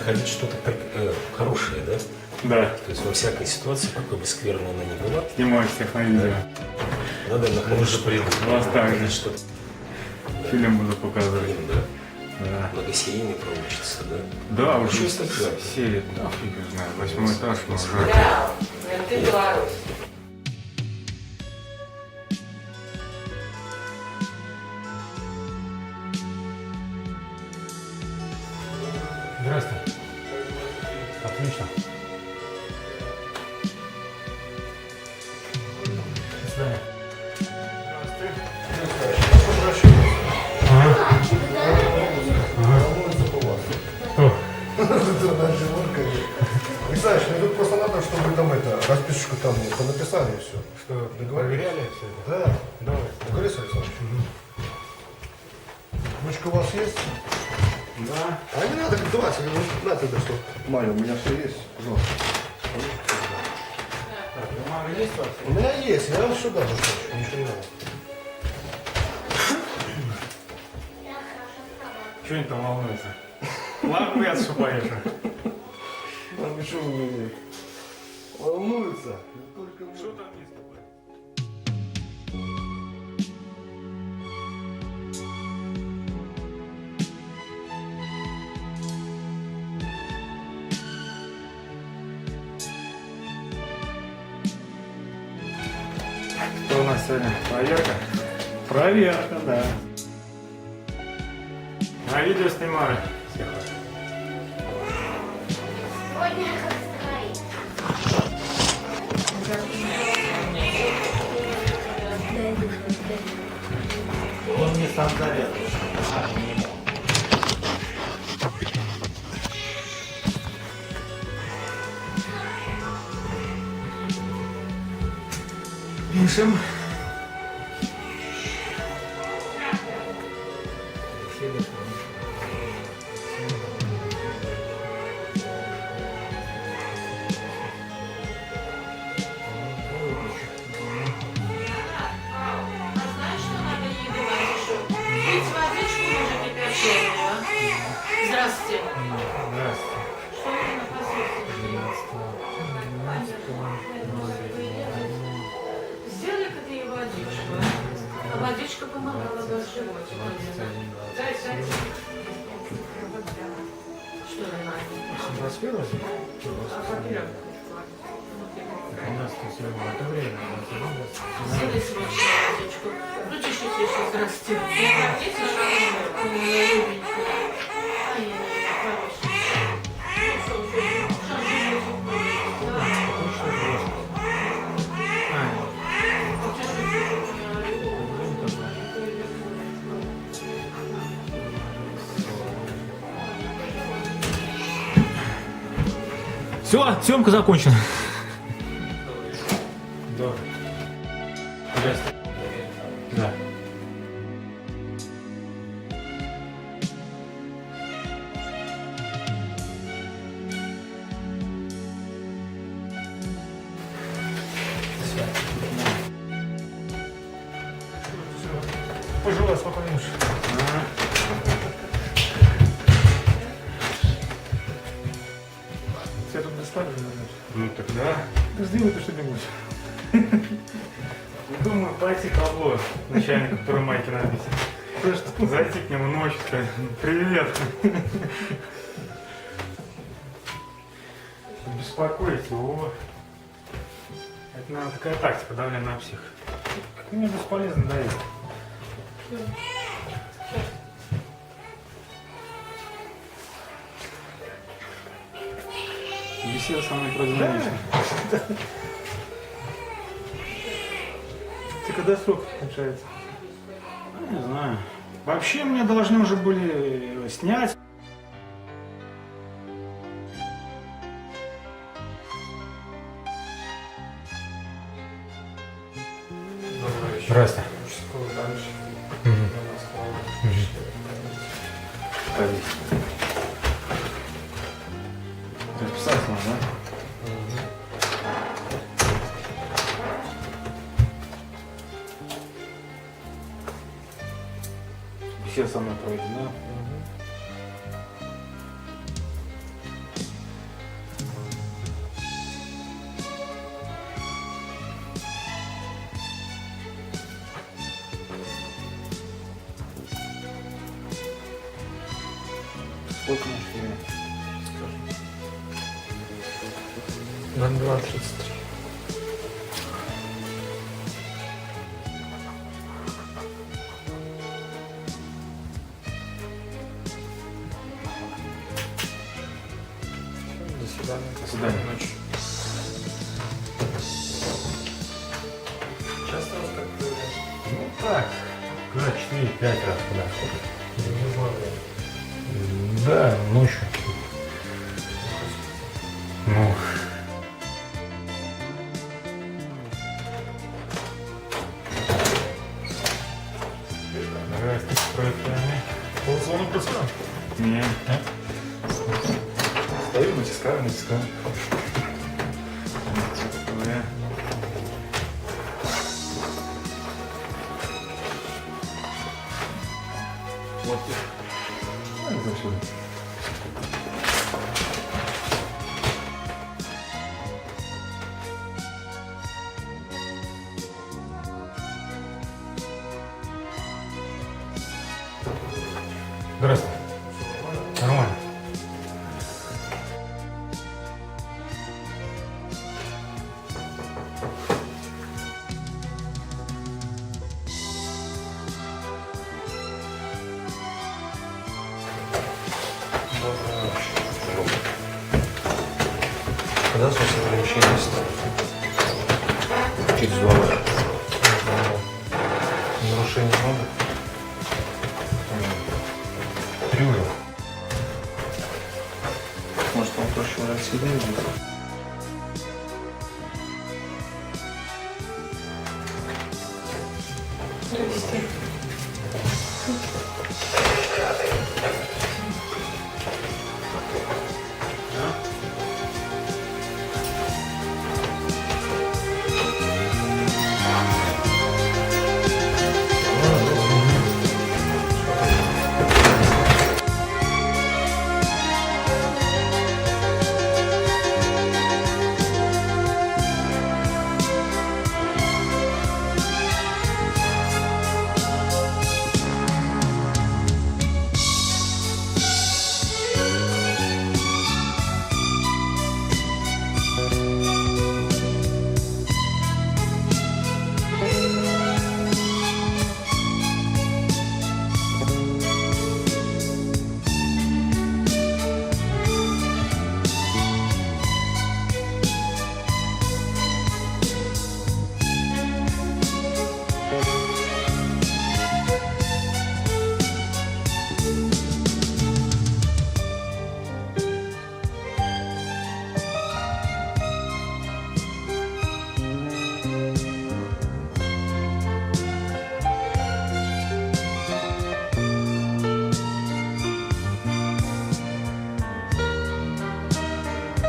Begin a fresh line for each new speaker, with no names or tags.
находить что-то хорошее, да?
Да.
То есть во всякой ситуации, какой бы скверной она ни была,
Снимаю всех на видео.
надо находить
Вас также.
что-то.
Фильм буду показывать.
Да.
Да.
Многосерийный получится, да?
Да, уже
Чувство клёво.
серия, да, фиг его знает. 8 этаж, мы уже.
Да, ты Беларусь.
Здравствуйте. Отлично. До свидания.
Александрович, ну тут просто надо, чтобы там расписочку там понаписали и все.
Что,
Договорились?
проверяли все это?
Да.
Давай.
Договорились, Александрович? Ручка у вас есть?
Да.
А не надо, давайте, на тогда что. Маля, у меня все есть, пожалуйста.
Так, бумага есть у вас?
У меня есть, я сюда достаточно, ничего не надо.
Чего они там волнуются? Лампец, что поешь?
А вы что вы меня волнуются?
Что там есть такое? Что у нас сегодня? Проверка? Проверка, да. На видео снимаю.
Он мне сам заряд.
Пишем.
А знаешь, что надо ей говорить? Что пить водичку уже кипяченую. Здравствуйте.
Здравствуйте.
Что вы на Сделай-ка ты ей водичку. А водичка помогала бы от животика. Дай, дай. Что ли, Надя?
21
А поперек.
У нас тут сегодня в это время.
Сделай срочно водичку. Ну, чуть-чуть еще здрасте. Видите, что она любенькая. Ай-яй-яй, хорошая. Ну, что, животик будет? Давай.
Все, съемка закончена. Да. Да.
Пожелай спокойнейше.
Тебя тут достали? Ну так да. Да сделай ты что-нибудь. Думаю, пойти к Павлу, начальнику, который майки написан. Просто зайти к нему ночью, сказать: привет. Беспокоить его. Это, наверное, такая тактика давления на псих. Как мне бесполезно давить. Беседа со мной продолжается. Ты когда срок кончается? Ну, не знаю. Вообще мне должны уже были снять. Здрасте. Записать надо, да? Беседа со мной проведена. Сколько может время? Скажем. 02:33.
До свидания.
До свидания.
Ночи.
Часто вас так появляется?
Ну так, когда 4-5 раз куда ходит. Да, ночью. Ну. Здрасте, проектами.
Ползону працює?
Не.
Стою, натискаю.
Такое.
Вот. Ну, это всё.
Здравствуй. Нормально.
Когда срок ограничения стало? Через 2 года.
Нарушение много? 3 уже.
Может, он проще в России будет?
Здрасте.